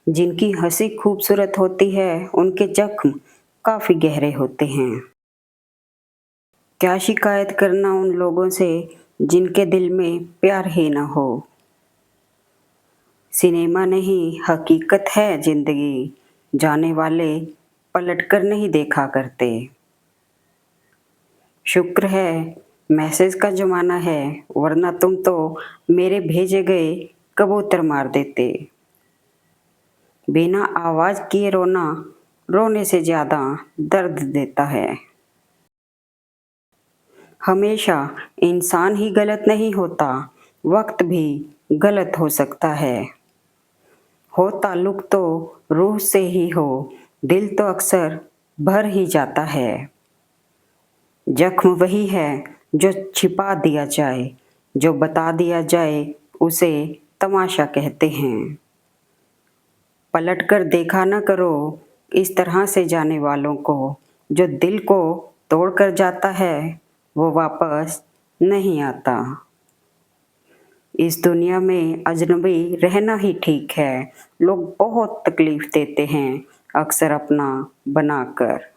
जिनकी हंसी खूबसूरत होती है उनके जख्म काफी गहरे होते हैं। क्या शिकायत करना उन लोगों से जिनके दिल में प्यार ही ना हो। सिनेमा नहीं हकीकत है जिंदगी, जाने वाले पलटकर नहीं देखा करते। शुक्र है मैसेज का जमाना है, वरना तुम तो मेरे भेजे गए कबूतर मार देते। बिना आवाज किए रोना रोने से ज्यादा दर्द देता है। हमेशा इंसान ही गलत नहीं होता, वक्त भी गलत हो सकता है। हो ताल्लुक तो रूह से ही हो, दिल तो अक्सर भर ही जाता है। जख्म वही है जो छिपा दिया जाए, जो बता दिया जाए उसे तमाशा कहते हैं। पलट कर देखा न करो इस तरह से जाने वालों को, जो दिल को तोड़ कर जाता है वो वापस नहीं आता। इस दुनिया में अजनबी रहना ही ठीक है, लोग बहुत तकलीफ देते हैं अक्सर अपना बनाकर।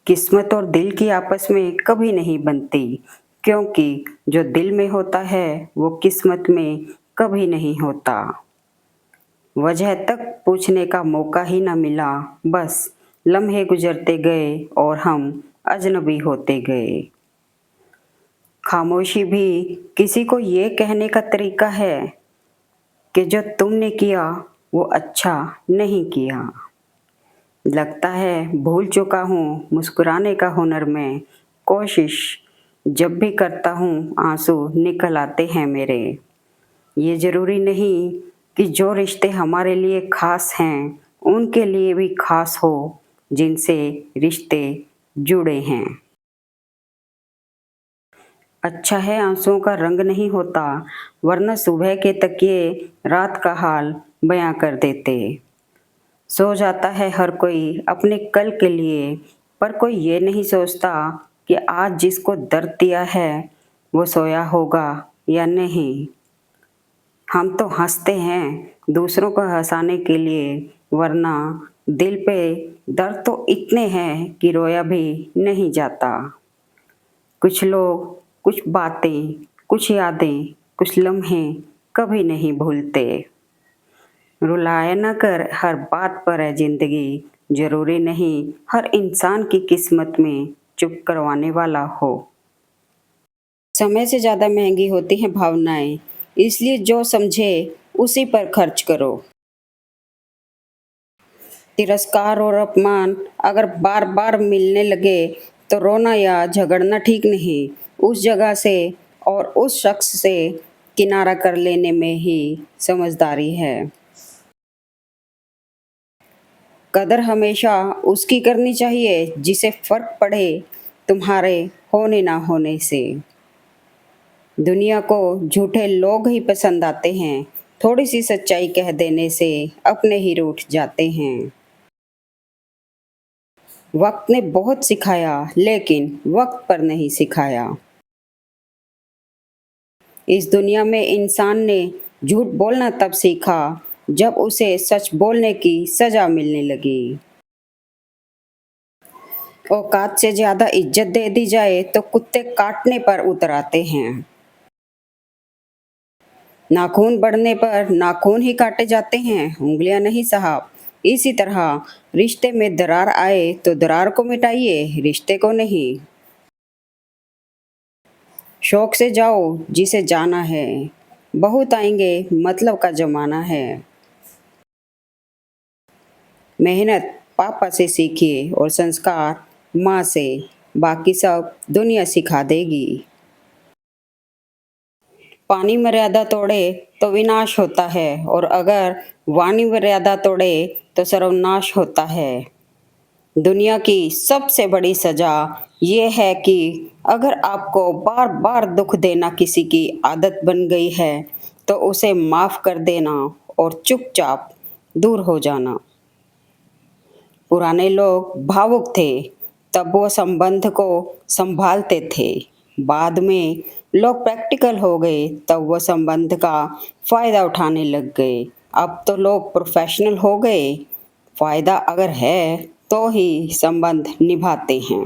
किस्मत और दिल की आपस में कभी नहीं बनती, क्योंकि जो दिल में होता है वो किस्मत में कभी नहीं होता। वजह तक पूछने का मौका ही न मिला, बस लम्हे गुजरते गए और हम अजनबी होते गए। खामोशी भी किसी को ये कहने का तरीका है कि जो तुमने किया वो अच्छा नहीं किया। लगता है भूल चुका हूँ मुस्कुराने का हुनर में, कोशिश जब भी करता हूँ आंसू निकल आते हैं मेरे। ये ज़रूरी नहीं कि जो रिश्ते हमारे लिए खास हैं उनके लिए भी खास हो जिनसे रिश्ते जुड़े हैं। अच्छा है आंसुओं का रंग नहीं होता, वरना सुबह के तकिए रात का हाल बयां कर देते। सो जाता है हर कोई अपने कल के लिए, पर कोई ये नहीं सोचता कि आज जिसको दर्द दिया है वो सोया होगा या नहीं। हम तो हंसते हैं दूसरों को हंसाने के लिए, वरना दिल पे दर्द तो इतने हैं कि रोया भी नहीं जाता। कुछ लोग, कुछ बातें, कुछ यादें, कुछ लम्हे कभी नहीं भूलते। रुलाया न कर हर बात पर है जिंदगी, जरूरी नहीं हर इंसान की किस्मत में चुप करवाने वाला हो। समय से ज़्यादा महंगी होती हैं भावनाएं, इसलिए जो समझे उसी पर खर्च करो। तिरस्कार और अपमान अगर बार बार मिलने लगे तो रोना या झगड़ना ठीक नहीं, उस जगह से और उस शख्स से किनारा कर लेने में ही समझदारी है। कदर हमेशा उसकी करनी चाहिए जिसे फर्क पड़े तुम्हारे होने ना होने से। दुनिया को झूठे लोग ही पसंद आते हैं, थोड़ी सी सच्चाई कह देने से अपने ही रूठ जाते हैं। वक्त ने बहुत सिखाया लेकिन वक्त पर नहीं सिखाया। इस दुनिया में इंसान ने झूठ बोलना तब सीखा जब उसे सच बोलने की सजा मिलने लगी। औकात से ज्यादा इज्जत दे दी जाए तो कुत्ते काटने पर उतर आते हैं। नाखून बढ़ने पर नाखून ही काटे जाते हैं, उंगलियां नहीं साहब। इसी तरह रिश्ते में दरार आए तो दरार को मिटाइए, रिश्ते को नहीं। शौक से जाओ जिसे जाना है, बहुत आएंगे मतलब का जमाना है। मेहनत पापा से सीखिए और संस्कार माँ से, बाकी सब दुनिया सिखा देगी। पानी मर्यादा तोड़े तो विनाश होता है, और अगर वाणी मर्यादा तोड़े तो सर्वनाश होता है। दुनिया की सबसे बड़ी सजा ये है कि अगर आपको बार बार दुख देना किसी की आदत बन गई है तो उसे माफ़ कर देना और चुपचाप दूर हो जाना। पुराने लोग भावुक थे, तब वो संबंध को संभालते थे। बाद में लोग प्रैक्टिकल हो गए, तब वो संबंध का फ़ायदा उठाने लग गए। अब तो लोग प्रोफ़ेशनल हो गए, फ़ायदा अगर है तो ही संबंध निभाते हैं।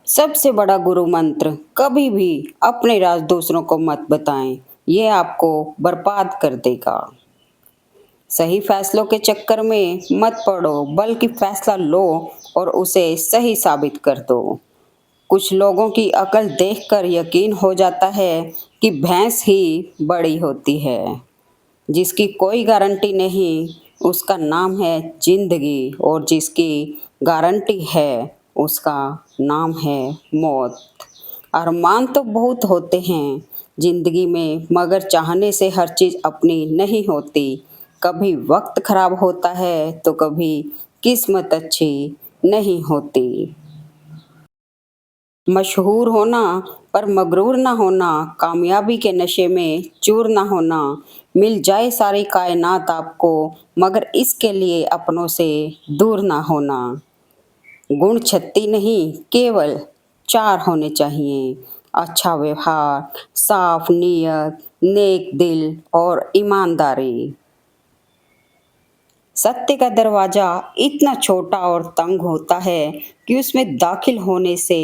सबसे बड़ा गुरु मंत्र, कभी भी अपने राज दूसरों को मत बताएं, ये आपको बर्बाद कर देगा। सही फैसलों के चक्कर में मत पड़ो, बल्कि फैसला लो और उसे सही साबित कर दो। कुछ लोगों की अकल देखकर यकीन हो जाता है कि भैंस ही बड़ी होती है। जिसकी कोई गारंटी नहीं, उसका नाम है जिंदगी, और जिसकी गारंटी है, उसका नाम है मौत। अरमान तो बहुत होते हैं जिंदगी में, मगर चाहने से हर चीज़ अपनी नहीं होती। कभी वक्त खराब होता है तो कभी किस्मत अच्छी नहीं होती। मशहूर होना पर मगरूर ना होना, कामयाबी के नशे में चूर ना होना, मिल जाए सारी कायनात आपको, मगर इसके लिए अपनों से दूर ना होना। गुण 36 नहीं, केवल 4 होने चाहिए। अच्छा व्यवहार, साफ नीयत, नेक दिल और ईमानदारी। सत्य का दरवाजा इतना छोटा और तंग होता है कि उसमें दाखिल होने से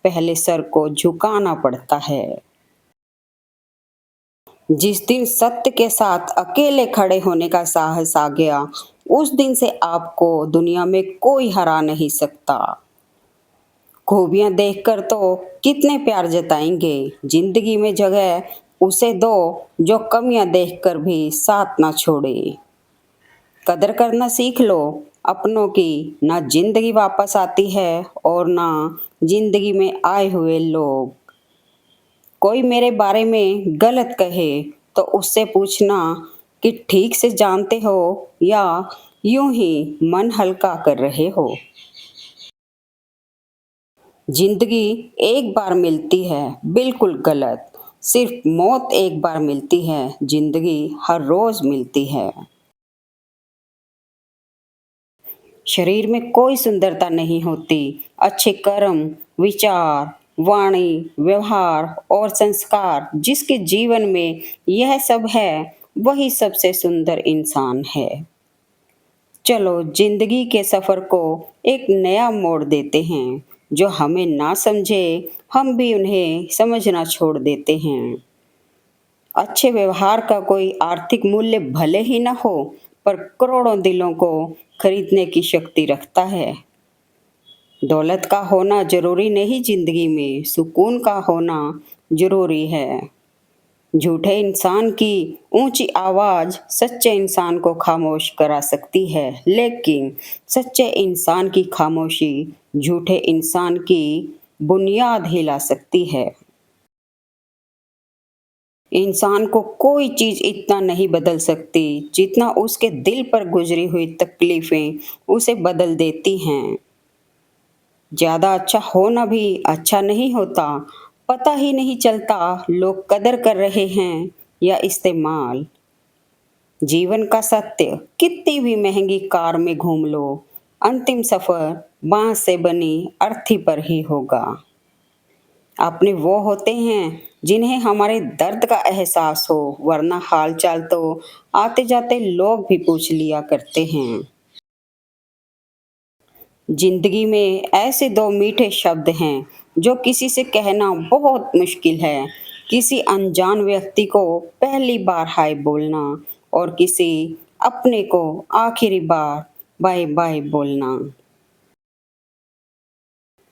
पहले सर को झुकाना पड़ता है। जिस दिन सत्य के साथ अकेले खड़े होने का साहस आ गया, उस दिन से आपको दुनिया में कोई हरा नहीं सकता। खूबियां देखकर तो कितने प्यार जताएंगे, जिंदगी में जगह उसे दो जो कमियां देखकर भी साथ ना छोड़े। कदर करना सीख लो अपनों की, ना जिंदगी वापस आती है और ना जिंदगी में आए हुए लोग। कोई मेरे बारे में गलत कहे तो उससे पूछना कि ठीक से जानते हो या यूं ही मन हल्का कर रहे हो। जिंदगी एक बार मिलती है, बिल्कुल गलत। सिर्फ मौत एक बार मिलती है, जिंदगी हर रोज मिलती है। शरीर में कोई सुंदरता नहीं होती, अच्छे कर्म, विचार, वाणी, व्यवहार और संस्कार जिसके जीवन में यह सब है, वही सबसे सुंदर इंसान है। चलो जिंदगी के सफर को एक नया मोड़ देते हैं। जो हमें ना समझे, हम भी उन्हें समझना छोड़ देते हैं। अच्छे व्यवहार का कोई आर्थिक मूल्य भले ही ना हो, पर करोड़ों दिलों को खरीदने की शक्ति रखता है। दौलत का होना जरूरी नहीं, जिंदगी में सुकून का होना जरूरी है। झूठे इंसान की ऊंची आवाज सच्चे इंसान को खामोश करा सकती है, लेकिन सच्चे इंसान की खामोशी झूठे इंसान की बुनियाद हिला सकती है। इंसान को कोई चीज इतना नहीं बदल सकती जितना उसके दिल पर गुजरी हुई तकलीफें उसे बदल देती हैं। ज्यादा अच्छा होना भी अच्छा नहीं होता। पता ही नहीं चलता लोग कदर कर रहे हैं या इस्तेमाल। जीवन का सत्य, कितनी भी महंगी कार में घूम लो, अंतिम सफर बांस से बनी अर्थी पर ही होगा। अपने वो होते हैं जिन्हें हमारे दर्द का एहसास हो, वरना हाल चाल तो आते जाते लोग भी पूछ लिया करते हैं। जिंदगी में ऐसे दो मीठे शब्द हैं जो किसी से कहना बहुत मुश्किल है। किसी अनजान व्यक्ति को पहली बार हाय बोलना, और किसी अपने को आखिरी बार बाय बाय बोलना।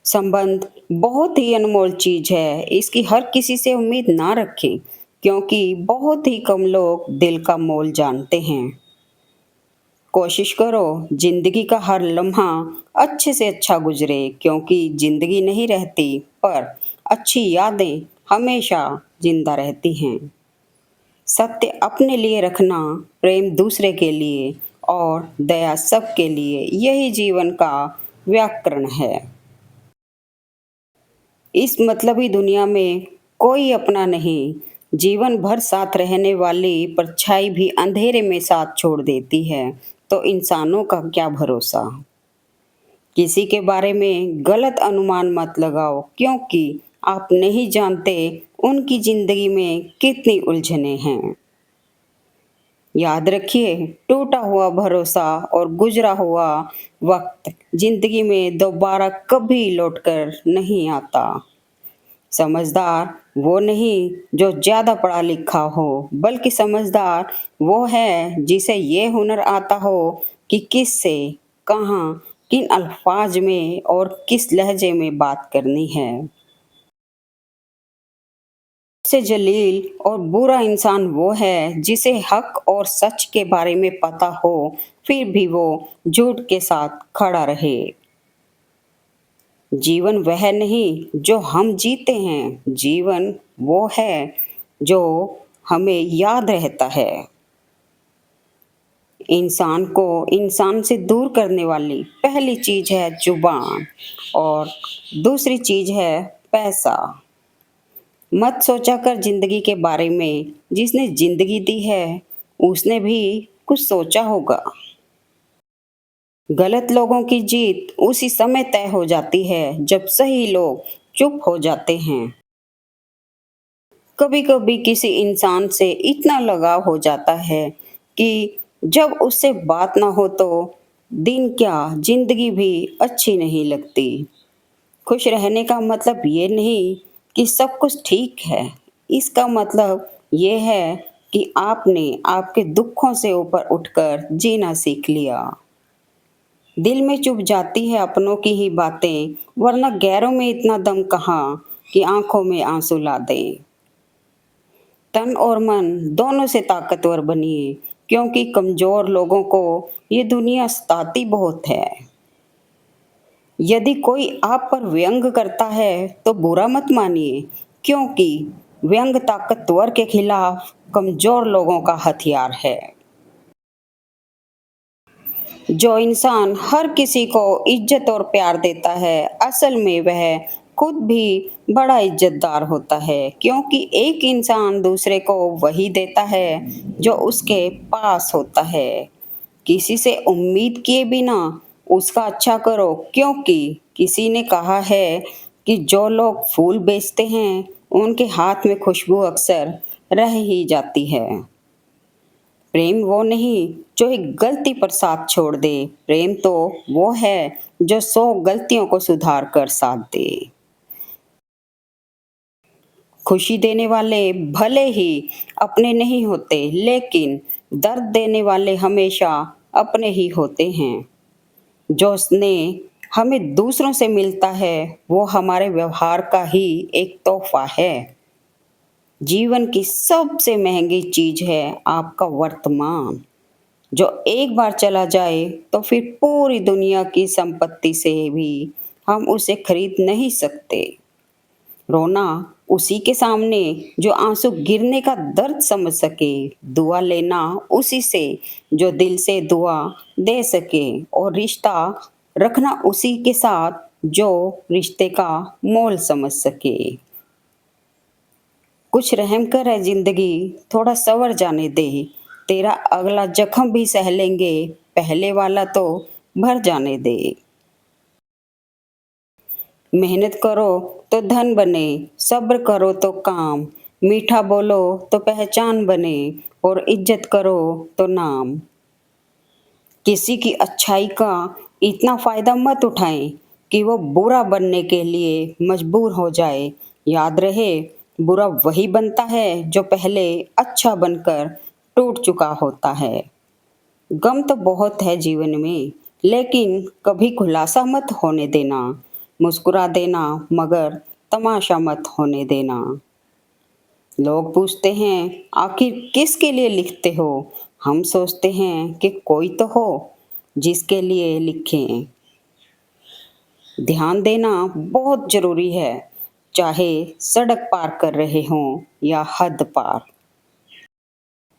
संबंध बहुत ही अनमोल चीज है, इसकी हर किसी से उम्मीद ना रखें, क्योंकि बहुत ही कम लोग दिल का मोल जानते हैं। कोशिश करो जिंदगी का हर लम्हा अच्छे से अच्छा गुजरे, क्योंकि जिंदगी नहीं रहती, पर अच्छी यादें हमेशा जिंदा रहती हैं। सत्य अपने लिए रखना, प्रेम दूसरे के लिए और दया सबके लिए, यही जीवन का व्याकरण है। इस मतलबी दुनिया में कोई अपना नहीं। जीवन भर साथ रहने वाली परछाई भी अंधेरे में साथ छोड़ देती है, तो इंसानों का क्या भरोसा। किसी के बारे में गलत अनुमान मत लगाओ, क्योंकि आप नहीं जानते उनकी जिंदगी में कितनी उलझनें हैं। याद रखिए, टूटा हुआ भरोसा और गुजरा हुआ वक्त जिंदगी में दोबारा कभी लौटकर नहीं आता। समझदार वो नहीं जो ज्यादा पढ़ा लिखा हो, बल्कि समझदार वो है जिसे ये हुनर आता हो कि किससे, कहाँ, किन अल्फाज में और किस लहजे में बात करनी है। सबसे जलील और बुरा इंसान वो है जिसे हक और सच के बारे में पता हो, फिर भी वो झूठ के साथ खड़ा रहे। जीवन वह नहीं जो हम जीते हैं, जीवन वो है जो हमें याद रहता है। इंसान को इंसान से दूर करने वाली पहली चीज है जुबान, और दूसरी चीज है पैसा। मत सोचा कर जिंदगी के बारे में, जिसने जिंदगी दी है उसने भी कुछ सोचा होगा। गलत लोगों की जीत उसी समय तय हो जाती है जब सही लोग चुप हो जाते हैं। कभी कभी किसी इंसान से इतना लगाव हो जाता है कि जब उससे बात ना हो तो दिन क्या जिंदगी भी अच्छी नहीं लगती। खुश रहने का मतलब ये नहीं कि सब कुछ ठीक है, इसका मतलब ये है कि आपने आपके दुखों से ऊपर उठकर जीना सीख लिया। दिल में चुभ जाती है अपनों की ही बातें, वरना गैरों में इतना दम कहाँ कि आंखों में आंसू ला दें। तन और मन दोनों से ताकतवर बनिए, क्योंकि कमजोर लोगों को ये दुनिया सताती बहुत है। यदि कोई आप पर व्यंग करता है तो बुरा मत मानिए, क्योंकि व्यंग ताकतवर के खिलाफ कमजोर लोगों का हथियार है। जो इंसान हर किसी को इज्जत और प्यार देता है, असल में वह खुद भी बड़ा इज्जतदार होता है, क्योंकि एक इंसान दूसरे को वही देता है जो उसके पास होता है। किसी से उम्मीद किए बिना उसका अच्छा करो, क्योंकि किसी ने कहा है कि जो लोग फूल बेचते हैं उनके हाथ में खुशबू अक्सर रह ही जाती है। प्रेम वो नहीं जो एक गलती पर साथ छोड़ दे, प्रेम तो वो है जो 100 गलतियों को सुधार कर साथ दे। खुशी देने वाले भले ही अपने नहीं होते, लेकिन दर्द देने वाले हमेशा अपने ही होते हैं। जो स्नेह हमें दूसरों से मिलता है वो हमारे व्यवहार का ही एक तोहफा है। जीवन की सबसे महंगी चीज है आपका वर्तमान, जो एक बार चला जाए तो फिर पूरी दुनिया की संपत्ति से भी हम उसे खरीद नहीं सकते। रोना उसी के सामने जो आंसू गिरने का दर्द समझ सके, दुआ लेना उसी से जो दिल से दुआ दे सके, और रिश्ता रखना उसी के साथ जो रिश्ते का मोल समझ सके। कुछ रहम कर है जिंदगी, थोड़ा सवर जाने दे, तेरा अगला जख्म भी सह लेंगे, पहले वाला तो भर जाने दे। मेहनत करो तो धन बने, सब्र करो तो काम, मीठा बोलो तो पहचान बने, और इज्जत करो तो नाम। किसी की अच्छाई का इतना फायदा मत उठाएं कि वो बुरा बनने के लिए मजबूर हो जाए। याद रहे, बुरा वही बनता है जो पहले अच्छा बनकर टूट चुका होता है। गम तो बहुत है जीवन में, लेकिन कभी खुलासा मत होने देना। मुस्कुरा देना, मगर तमाशा मत होने देना। लोग पूछते हैं आखिर किसके लिए लिखते हो, हम सोचते हैं कि कोई तो हो जिसके लिए लिखें। ध्यान देना बहुत जरूरी है, चाहे सड़क पार कर रहे हों या हद पार।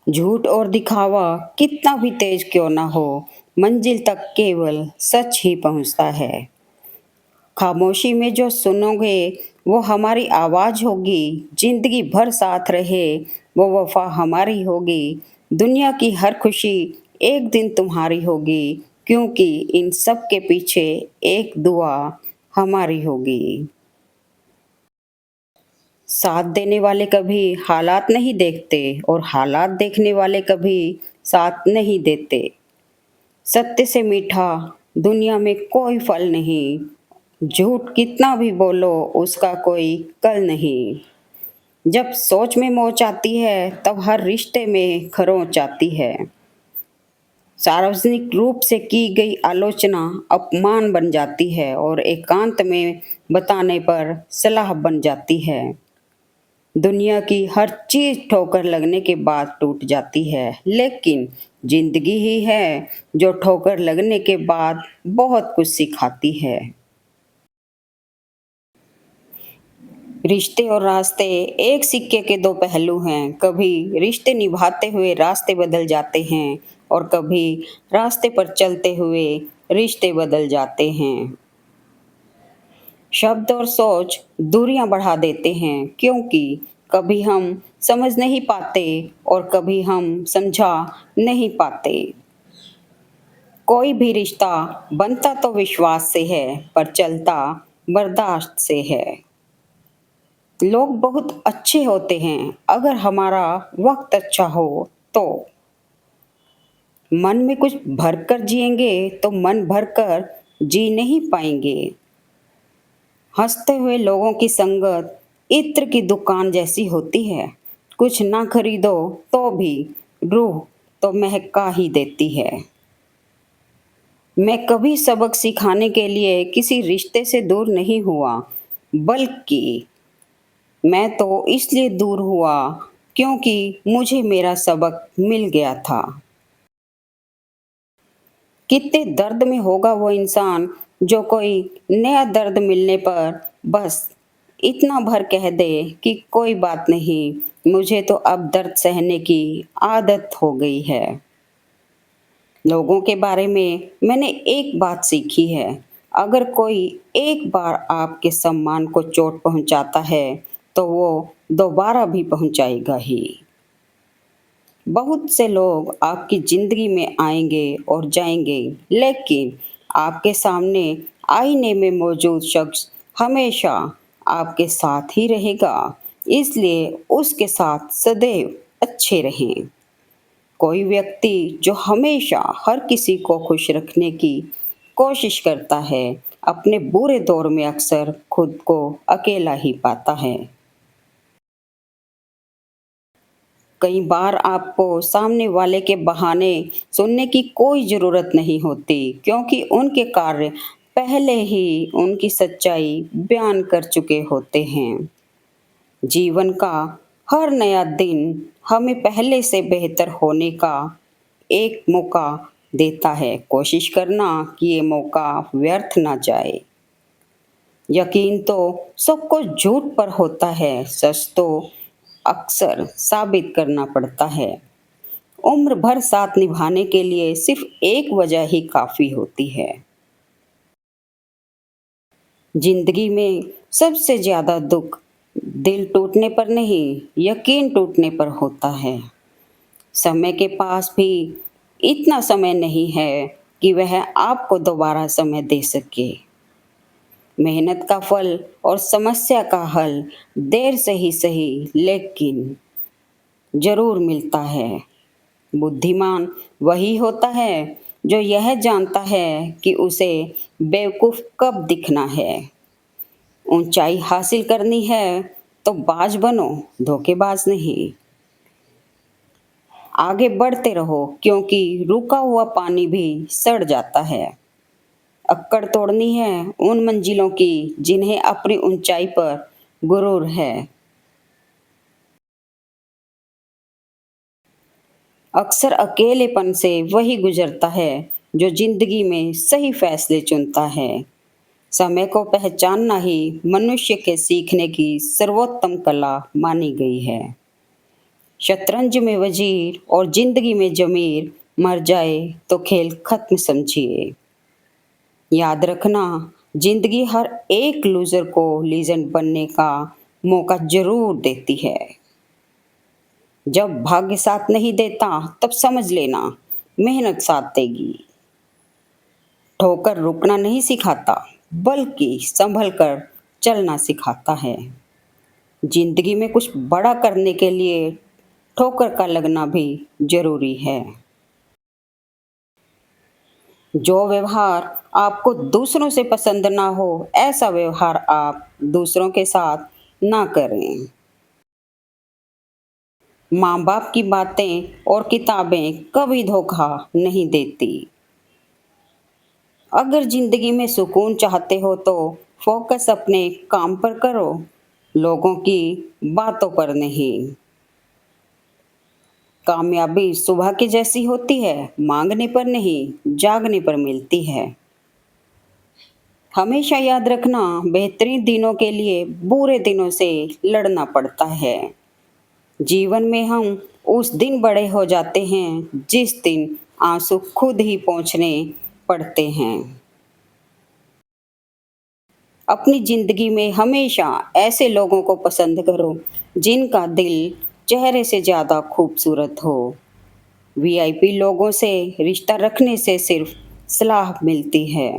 झूठ और दिखावा कितना भी तेज क्यों ना हो, मंजिल तक केवल सच ही पहुंचता है। खामोशी में जो सुनोगे वो हमारी आवाज होगी, जिंदगी भर साथ रहे वो वफा हमारी होगी। दुनिया की हर खुशी एक दिन तुम्हारी होगी, क्योंकि इन सब के पीछे एक दुआ हमारी होगी। साथ देने वाले कभी हालात नहीं देखते और हालात देखने वाले कभी साथ नहीं देते। सत्य से मीठा दुनिया में कोई फल नहीं, झूठ कितना भी बोलो उसका कोई कल नहीं। जब सोच में मोच आती है तब हर रिश्ते में खरोंच आती है। सार्वजनिक रूप से की गई आलोचना अपमान बन जाती है और एकांत में बताने पर सलाह बन जाती है। दुनिया की हर चीज ठोकर लगने के बाद टूट जाती है, लेकिन जिंदगी ही है जो ठोकर लगने के बाद बहुत कुछ सिखाती है। रिश्ते और रास्ते एक सिक्के के दो पहलू हैं। कभी रिश्ते निभाते हुए रास्ते बदल जाते हैं और कभी रास्ते पर चलते हुए रिश्ते बदल जाते हैं। शब्द और सोच दूरियां बढ़ा देते हैं, क्योंकि कभी हम समझ नहीं पाते और कभी हम समझा नहीं पाते। कोई भी रिश्ता बनता तो विश्वास से है, पर चलता बर्दाश्त से है। लोग बहुत अच्छे होते हैं अगर हमारा वक्त अच्छा हो तो। मन में कुछ भरकर जिएंगे तो मन भरकर जी नहीं पाएंगे। हंसते हुए लोगों की संगत इत्र की दुकान जैसी होती है। कुछ ना खरीदो तो भी रूह तो महका ही देती है। मैं कभी सबक सिखाने के लिए किसी रिश्ते से दूर नहीं हुआ, बल्कि मैं तो इसलिए दूर हुआ क्योंकि मुझे मेरा सबक मिल गया था। कितने दर्द में होगा वो इंसान जो कोई नया दर्द मिलने पर बस इतना भर कह दे कि कोई बात नहीं, मुझे तो अब दर्द सहने की आदत हो गई है। लोगों के बारे में मैंने एक बात सीखी है, अगर कोई एक बार आपके सम्मान को चोट पहुंचाता है तो वो दोबारा भी पहुंचाएगा ही। बहुत से लोग आपकी जिंदगी में आएंगे और जाएंगे, लेकिन आपके सामने आईने में मौजूद शख्स हमेशा आपके साथ ही रहेगा। इसलिए उसके साथ सदैव अच्छे रहें। कोई व्यक्ति जो हमेशा हर किसी को खुश रखने की कोशिश करता है, अपने बुरे दौर में अक्सर खुद को अकेला ही पाता है। कई बार आपको सामने वाले के बहाने सुनने की कोई ज़रूरत नहीं होती, क्योंकि उनके कार्य पहले ही उनकी सच्चाई बयान कर चुके होते हैं। जीवन का हर नया दिन हमें पहले से बेहतर होने का एक मौका देता है। कोशिश करना कि ये मौका व्यर्थ ना जाए। यकीन तो सबको झूठ पर होता है, सच तो अक्सर साबित करना पड़ता है। उम्र भर साथ निभाने के लिए सिर्फ एक वजह ही काफी होती है। जिंदगी में सबसे ज्यादा दुख दिल टूटने पर नहीं, यकीन टूटने पर होता है। समय के पास भी इतना समय नहीं है कि वह आपको दोबारा समय दे सके। मेहनत का फल और समस्या का हल देर से ही सही, लेकिन जरूर मिलता है। बुद्धिमान वही होता है जो यह जानता है कि उसे बेवकूफ कब दिखना है। ऊंचाई हासिल करनी है तो बाज बनो, धोखेबाज नहीं। आगे बढ़ते रहो, क्योंकि रुका हुआ पानी भी सड़ जाता है। अक्कड़ तोड़नी है उन मंजिलों की जिन्हें अपनी ऊंचाई पर गुरूर है। अक्सर अकेलेपन से वही गुजरता है जो जिंदगी में सही फैसले चुनता है। समय को पहचानना ही मनुष्य के सीखने की सर्वोत्तम कला मानी गई है। शतरंज में वजीर और जिंदगी में जमीर मर जाए तो खेल खत्म समझिए। याद रखना, जिंदगी हर एक लूजर को लीजेंड बनने का मौका जरूर देती है। जब भाग्य साथ नहीं देता तब समझ लेना मेहनत साथ देगी। ठोकर रुकना नहीं सिखाता, बल्कि संभल कर चलना सिखाता है। जिंदगी में कुछ बड़ा करने के लिए ठोकर का लगना भी जरूरी है। जो व्यवहार आपको दूसरों से पसंद ना हो, ऐसा व्यवहार आप दूसरों के साथ ना करें। माँ बाप की बातें और किताबें कभी धोखा नहीं देती। अगर जिंदगी में सुकून चाहते हो तो फोकस अपने काम पर करो, लोगों की बातों पर नहीं। कामयाबी सुबह की जैसी होती है, मांगने पर नहीं, जागने पर मिलती है। हमेशा याद रखना, बेहतरीन दिनों के लिए बुरे दिनों से लड़ना पड़ता है। जीवन में हम उस दिन बड़े हो जाते हैं जिस दिन आंसू खुद ही पोंछने पड़ते हैं। अपनी जिंदगी में हमेशा ऐसे लोगों को पसंद करो जिनका दिल चेहरे से ज़्यादा खूबसूरत हो। वीआईपी लोगों से रिश्ता रखने से सिर्फ सलाह मिलती है।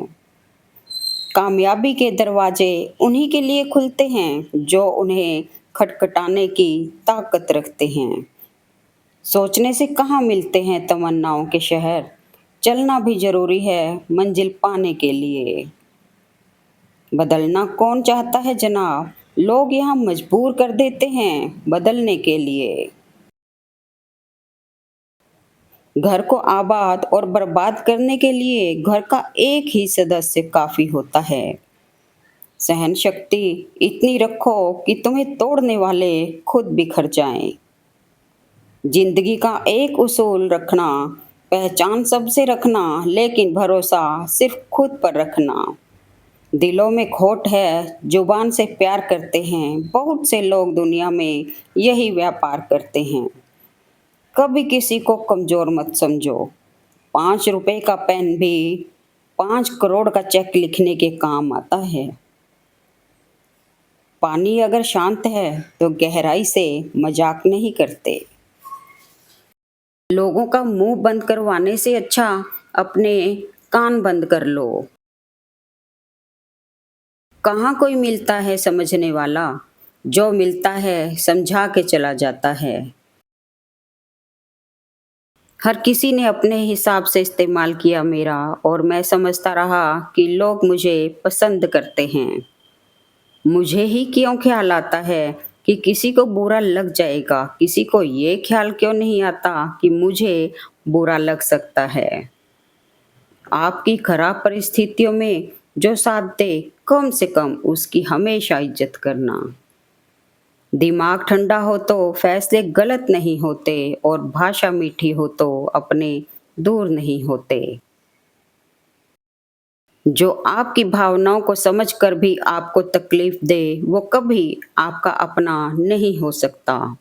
कामयाबी के दरवाजे उन्हीं के लिए खुलते हैं जो उन्हें खटखटाने की ताकत रखते हैं। सोचने से कहाँ मिलते हैं तमन्नाओं के शहर, चलना भी जरूरी है मंजिल पाने के लिए। बदलना कौन चाहता है जनाब, लोग यहाँ मजबूर कर देते हैं बदलने के लिए। घर को आबाद और बर्बाद करने के लिए घर का एक ही सदस्य काफी होता है। सहन शक्ति इतनी रखो कि तुम्हें तोड़ने वाले खुद बिखर जाएं। जिंदगी का एक उसूल रखना, पहचान सबसे रखना, लेकिन भरोसा सिर्फ खुद पर रखना। दिलों में खोट है, जुबान से प्यार करते हैं, बहुत से लोग दुनिया में यही व्यापार करते हैं। कभी किसी को कमजोर मत समझो, 5 रुपए का पेन भी 5 करोड़ का चेक लिखने के काम आता है। पानी अगर शांत है तो गहराई से मजाक नहीं करते। लोगों का मुंह बंद करवाने से अच्छा अपने कान बंद कर लो। कहाँ कोई मिलता है समझने वाला, जो मिलता है समझा के चला जाता है। हर किसी ने अपने हिसाब से इस्तेमाल किया मेरा, और मैं समझता रहा कि लोग मुझे पसंद करते हैं। मुझे ही क्यों ख्याल आता है कि किसी को बुरा लग जाएगा, किसी को ये ख्याल क्यों नहीं आता कि मुझे बुरा लग सकता है। आपकी खराब परिस्थितियों में जो साथ दे, कम से कम उसकी हमेशा इज्जत करना। दिमाग ठंडा हो तो फैसले गलत नहीं होते, और भाषा मीठी हो तो अपने दूर नहीं होते। जो आपकी भावनाओं को समझकर भी आपको तकलीफ दे, वो कभी आपका अपना नहीं हो सकता।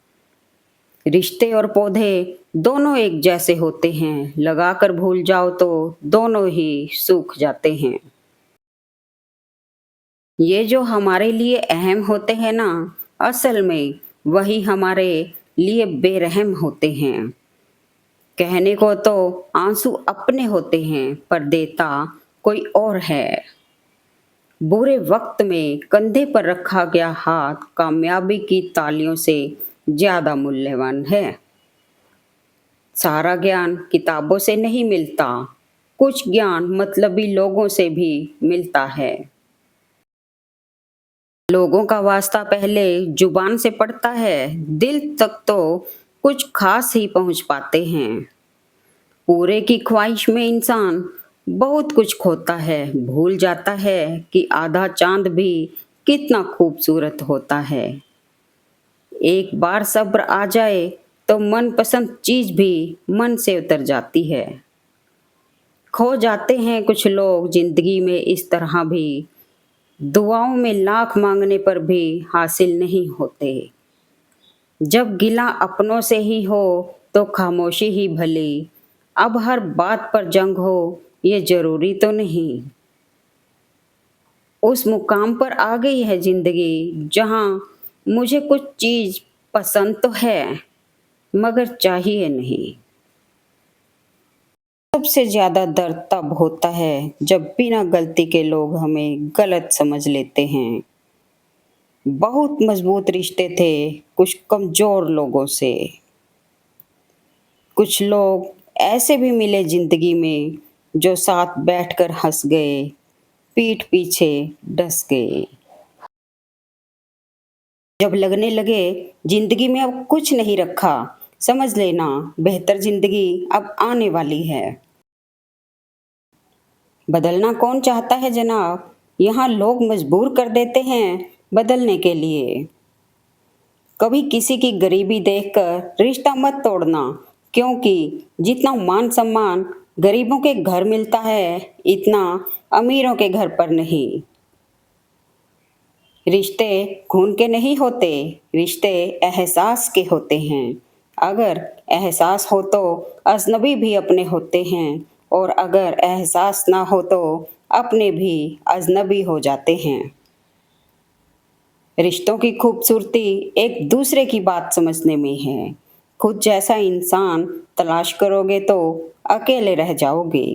रिश्ते और पौधे दोनों एक जैसे होते हैं, लगाकर भूल जाओ तो दोनों ही सूख जाते हैं। ये जो हमारे लिए अहम होते हैं ना, असल में वही हमारे लिए बेरहम होते हैं। कहने को तो आंसू अपने होते हैं, पर देता कोई और है। बुरे वक्त में कंधे पर रखा गया हाथ कामयाबी की तालियों से ज्यादा मूल्यवान है। सारा ज्ञान किताबों से नहीं मिलता, कुछ ज्ञान मतलबी लोगों से भी मिलता है। लोगों का वास्ता पहले जुबान से पड़ता है, दिल तक तो कुछ खास ही पहुंच पाते हैं। पूरे की ख्वाहिश में इंसान बहुत कुछ खोता है, भूल जाता है कि आधा चांद भी कितना खूबसूरत होता है। एक बार सब्र आ जाए तो मनपसंद चीज भी मन से उतर जाती है। खो जाते हैं कुछ लोग जिंदगी में इस तरह भी, दुआओं में लाख मांगने पर भी हासिल नहीं होते। जब गिला अपनों से ही हो तो खामोशी ही भली, अब हर बात पर जंग हो ये जरूरी तो नहीं। उस मुकाम पर आ गई है जिंदगी जहां मुझे कुछ चीज पसंद तो है, मगर चाहिए नहीं। सबसे ज्यादा दर्द तब होता है जब बिना गलती के लोग हमें गलत समझ लेते हैं। बहुत मजबूत रिश्ते थे कुछ कमजोर लोगों से। कुछ लोग ऐसे भी मिले जिंदगी में जो साथ बैठकर हंस गए, पीठ पीछे डस गए। जब लगने लगे जिंदगी में अब कुछ नहीं रखा, समझ लेना बेहतर जिंदगी अब आने वाली है। बदलना कौन चाहता है जनाब? यहाँ लोग मजबूर कर देते हैं बदलने के लिए। कभी किसी की गरीबी देखकर रिश्ता मत तोड़ना, क्योंकि जितना मान सम्मान गरीबों के घर मिलता है, इतना अमीरों के घर पर नहीं। रिश्ते खून के नहीं होते, रिश्ते एहसास के होते हैं। अगर एहसास हो तो अजनबी भी अपने होते हैं, और अगर एहसास ना हो तो अपने भी अजनबी हो जाते हैं। रिश्तों की खूबसूरती एक दूसरे की बात समझने में है। खुद जैसा इंसान तलाश करोगे तो अकेले रह जाओगे।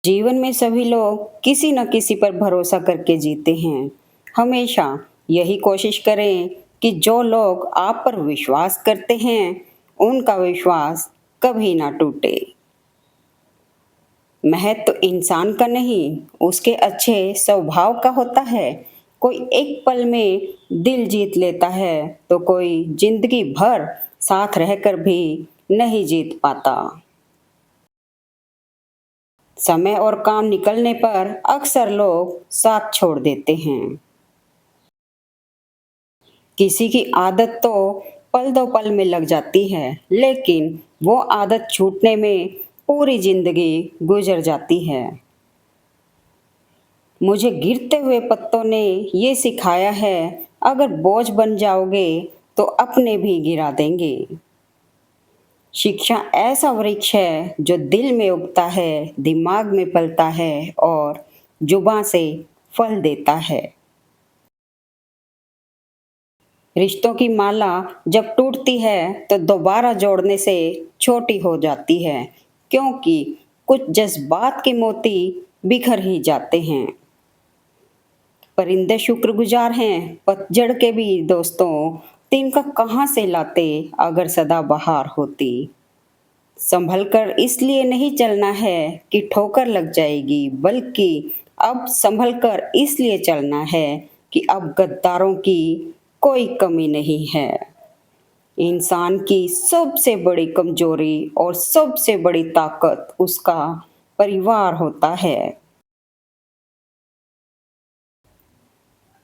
जीवन में सभी लोग किसी न किसी पर भरोसा करके जीते हैं। हमेशा यही कोशिश करें कि जो लोग आप पर विश्वास करते हैं, उनका विश्वास कभी ना टूटे। महत्व तो इंसान का नहीं, उसके अच्छे स्वभाव का होता है। कोई एक पल में दिल जीत लेता है तो कोई जिंदगी भर साथ रहकर भी नहीं जीत पाता। समय और काम निकलने पर अक्सर लोग साथ छोड़ देते हैं। किसी की आदत तो पल दो पल में लग जाती है, लेकिन वो आदत छूटने में पूरी जिंदगी गुजर जाती है। मुझे गिरते हुए पत्तों ने ये सिखाया है, अगर बोझ बन जाओगे तो अपने भी गिरा देंगे। शिक्षा ऐसा वृक्ष है जो दिल में उगता है, दिमाग में पलता है और जुबां से फल देता है। रिश्तों की माला जब टूटती है तो दोबारा जोड़ने से छोटी हो जाती है, क्योंकि कुछ जज्बात के मोती बिखर ही जाते हैं। परिंदे शुक्रगुजार हैं पतझड़ के भी दोस्तों, तिनका कहाँ से लाते अगर सदा बहार होती। संभल कर इसलिए नहीं चलना है कि ठोकर लग जाएगी, बल्कि अब संभल कर इसलिए चलना है कि अब गद्दारों की कोई कमी नहीं है। इंसान की सबसे बड़ी कमजोरी और सबसे बड़ी ताकत उसका परिवार होता है।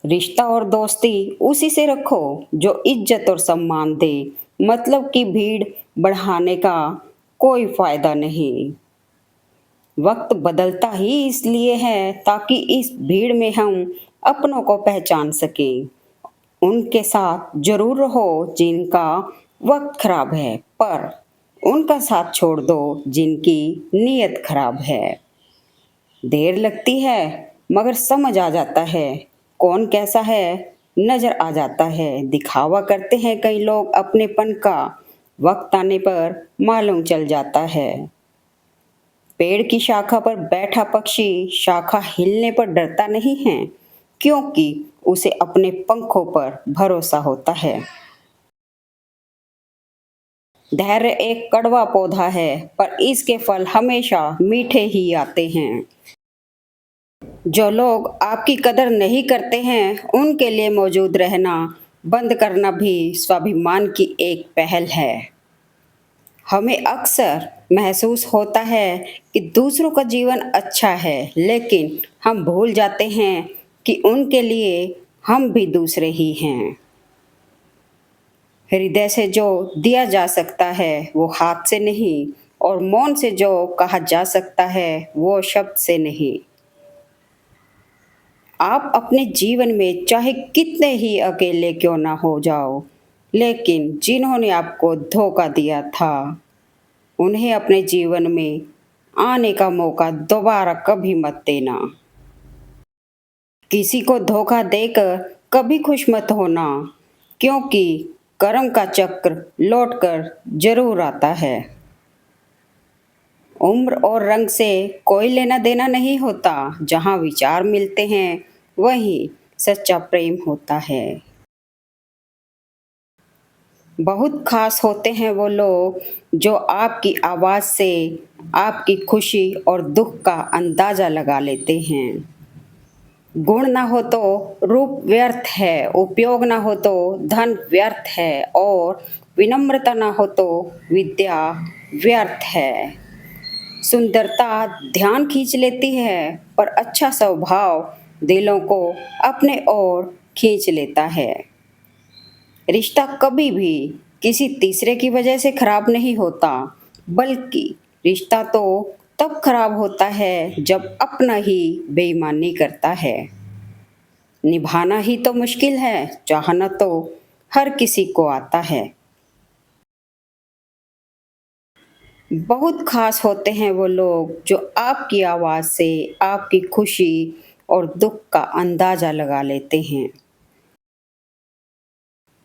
रिश्ता और दोस्ती उसी से रखो जो इज्जत और सम्मान दे। मतलब की भीड़ बढ़ाने का कोई फायदा नहीं। वक्त बदलता ही इसलिए है ताकि इस भीड़ में हम अपनों को पहचान सकें। उनके साथ जरूर रहो जिनका वक्त खराब है, पर उनका साथ छोड़ दो जिनकी नीयत खराब है। देर लगती है मगर समझ आ जाता है कौन कैसा है, नजर आ जाता है। दिखावा करते हैं कई लोग अपनेपन का, वक्त आने पर मालूम चल जाता है। पेड़ की शाखा पर बैठा पक्षी शाखा हिलने पर डरता नहीं है, क्योंकि उसे अपने पंखों पर भरोसा होता है। धैर्य एक कड़वा पौधा है, पर इसके फल हमेशा मीठे ही आते हैं। जो लोग आपकी कदर नहीं करते हैं, उनके लिए मौजूद रहना बंद करना भी स्वाभिमान की एक पहल है। हमें अक्सर महसूस होता है कि दूसरों का जीवन अच्छा है, लेकिन हम भूल जाते हैं कि उनके लिए हम भी दूसरे ही हैं। हृदय से जो दिया जा सकता है वो हाथ से नहीं, और मौन से जो कहा जा सकता है वो शब्द से नहीं। आप अपने जीवन में चाहे कितने ही अकेले क्यों ना हो जाओ, लेकिन जिन्होंने आपको धोखा दिया था, उन्हें अपने जीवन में आने का मौका दोबारा कभी मत देना। किसी को धोखा देकर कभी खुश मत होना, क्योंकि कर्म का चक्र लौटकर जरूर आता है। उम्र और रंग से कोई लेना देना नहीं होता, जहाँ विचार मिलते हैं वहीं सच्चा प्रेम होता है। बहुत खास होते हैं वो लोग जो आपकी आवाज़ से आपकी खुशी और दुख का अंदाज़ा लगा लेते हैं। गुण ना हो तो रूप व्यर्थ है, उपयोग ना हो तो धन व्यर्थ है और विनम्रता ना हो तो विद्या व्यर्थ है। सुंदरता ध्यान खींच लेती है, पर अच्छा स्वभाव दिलों को अपने ओर खींच लेता है। रिश्ता कभी भी किसी तीसरे की वजह से खराब नहीं होता, बल्कि रिश्ता तो तब खराब होता है जब अपना ही बेईमानी करता है। निभाना ही तो मुश्किल है, चाहना तो हर किसी को आता है। बहुत खास होते हैं वो लोग जो आपकी आवाज़ से आपकी खुशी और दुख का अंदाज़ा लगा लेते हैं।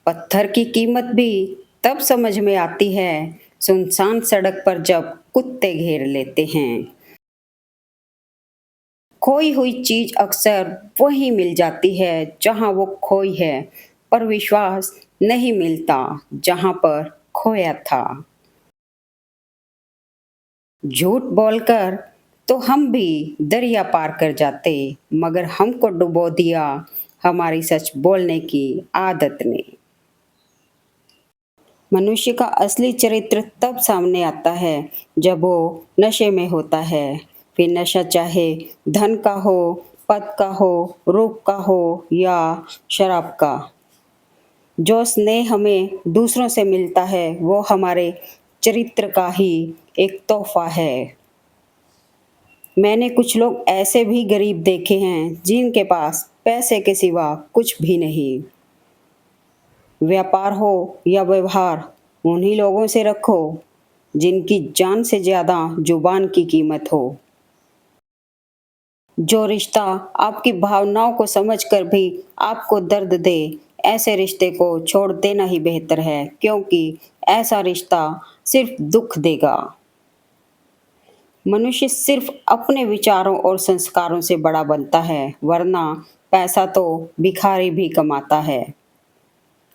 पत्थर की कीमत भी तब समझ में आती है सुनसान सड़क पर जब कुत्ते घेर लेते हैं। खोई हुई चीज अक्सर वहीं मिल जाती है जहां वो खोई है, पर विश्वास नहीं मिलता जहां पर खोया था। झूठ बोलकर तो हम भी दरिया पार कर जाते, मगर हमको डुबो दिया हमारी सच बोलने की आदत ने। मनुष्य का असली चरित्र तब सामने आता है जब वो नशे में होता है। फिर नशा चाहे धन का हो, पद का हो, रूप का हो या शराब का। जो स्नेह हमें दूसरों से मिलता है वो हमारे चरित्र का ही एक तोहफा है। मैंने कुछ लोग ऐसे भी गरीब देखे हैं जिनके पास पैसे के सिवा कुछ भी नहीं। व्यापार हो या व्यवहार, उन्हीं लोगों से रखो जिनकी जान से ज़्यादा जुबान की कीमत हो। जो रिश्ता आपकी भावनाओं को समझकर भी आपको दर्द दे, ऐसे रिश्ते को छोड़ देना ही बेहतर है, क्योंकि ऐसा रिश्ता सिर्फ दुख देगा। मनुष्य सिर्फ अपने विचारों और संस्कारों से बड़ा बनता है, वरना पैसा तो भिखारी भी कमाता है।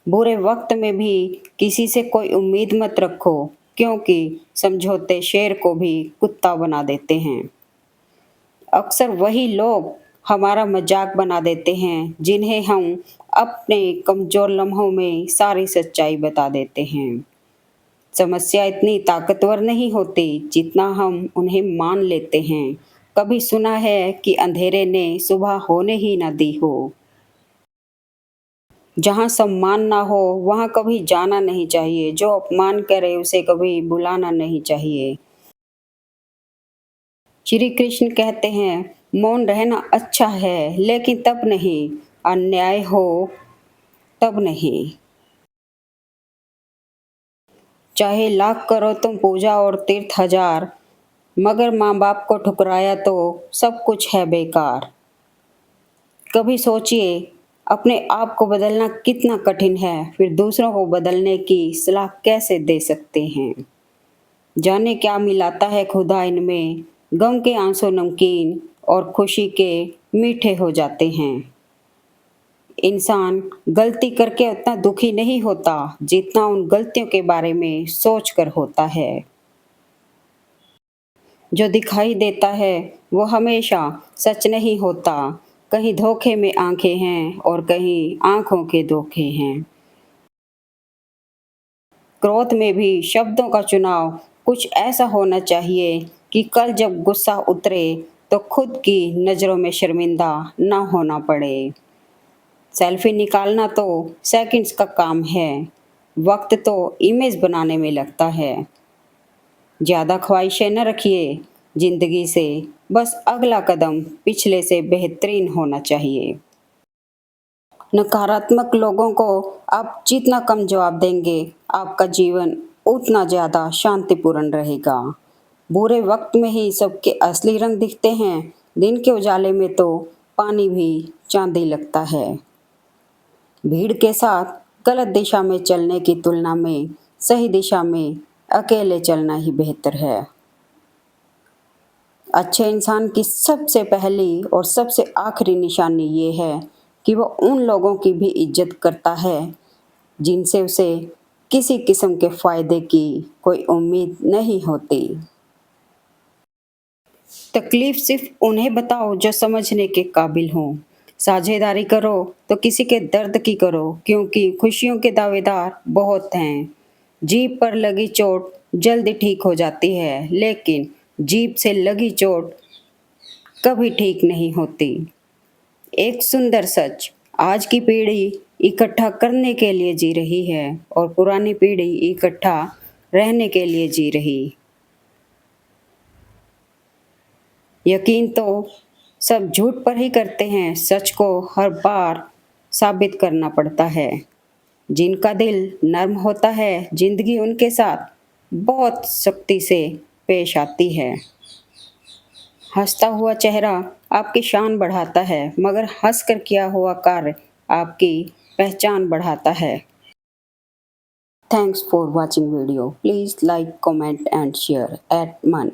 बुरे वक्त में भी किसी से कोई उम्मीद मत रखो, क्योंकि समझौते शेर को भी कुत्ता बना देते हैं। अक्सर वही लोग हमारा मजाक बना देते हैं जिन्हें हम अपने कमज़ोर लम्हों में सारी सच्चाई बता देते हैं। समस्या इतनी ताकतवर नहीं होती जितना हम उन्हें मान लेते हैं। कभी सुना है कि अंधेरे ने सुबह होने ही न दी हो। जहाँ सम्मान ना हो वहाँ कभी जाना नहीं चाहिए, जो अपमान करे उसे कभी बुलाना नहीं चाहिए। श्री कृष्ण कहते हैं, मौन रहना अच्छा है, लेकिन तब नहीं, अन्याय हो तब नहीं। चाहे लाख करो तुम पूजा और तीर्थ हजार, मगर माँ बाप को ठुकराया तो सब कुछ है बेकार। कभी सोचिए, अपने आप को बदलना कितना कठिन है, फिर दूसरों को बदलने की सलाह कैसे दे सकते हैं। जाने क्या मिलाता है खुदा इनमें, गम के आंसू नमकीन और खुशी के मीठे हो जाते हैं। इंसान गलती करके उतना दुखी नहीं होता जितना उन गलतियों के बारे में सोच कर होता है। जो दिखाई देता है वो हमेशा सच नहीं होता, कहीं धोखे में आंखें हैं और कहीं आंखों के धोखे हैं। क्रोध में भी शब्दों का चुनाव कुछ ऐसा होना चाहिए कि कल जब गुस्सा उतरे तो खुद की नज़रों में शर्मिंदा ना होना पड़े। सेल्फी निकालना तो सेकंड्स का काम है, वक्त तो इमेज बनाने में लगता है। ज़्यादा ख्वाहिशें न रखिए जिंदगी से, बस अगला कदम पिछले से बेहतरीन होना चाहिए। नकारात्मक लोगों को आप जितना कम जवाब देंगे, आपका जीवन उतना ज़्यादा शांतिपूर्ण रहेगा। बुरे वक्त में ही सबके असली रंग दिखते हैं, दिन के उजाले में तो पानी भी चांदी लगता है। भीड़ के साथ गलत दिशा में चलने की तुलना में सही दिशा में अकेले चलना ही बेहतर है। अच्छे इंसान की सबसे पहली और सबसे आखिरी निशानी ये है कि वो उन लोगों की भी इज्जत करता है जिनसे उसे किसी किस्म के फ़ायदे की कोई उम्मीद नहीं होती। तकलीफ सिर्फ उन्हें बताओ जो समझने के काबिल हों। साझेदारी करो तो किसी के दर्द की करो, क्योंकि खुशियों के दावेदार बहुत हैं। जीभ पर लगी चोट जल्दी ठीक हो जाती है, लेकिन जीभ से लगी चोट कभी ठीक नहीं होती। एक सुंदर सच, आज की पीढ़ी इकट्ठा करने के लिए जी रही है और पुरानी पीढ़ी इकट्ठा रहने के लिए जी रही। यकीन तो सब झूठ पर ही करते हैं, सच को हर बार साबित करना पड़ता है। जिनका दिल नर्म होता है, जिंदगी उनके साथ बहुत सख्ती से पेश आती है। हंसता हुआ चेहरा आपकी शान बढ़ाता है, मगर हंसकर किया हुआ कार्य आपकी पहचान बढ़ाता है। Thanks for watching video. Please like, comment and share at Man.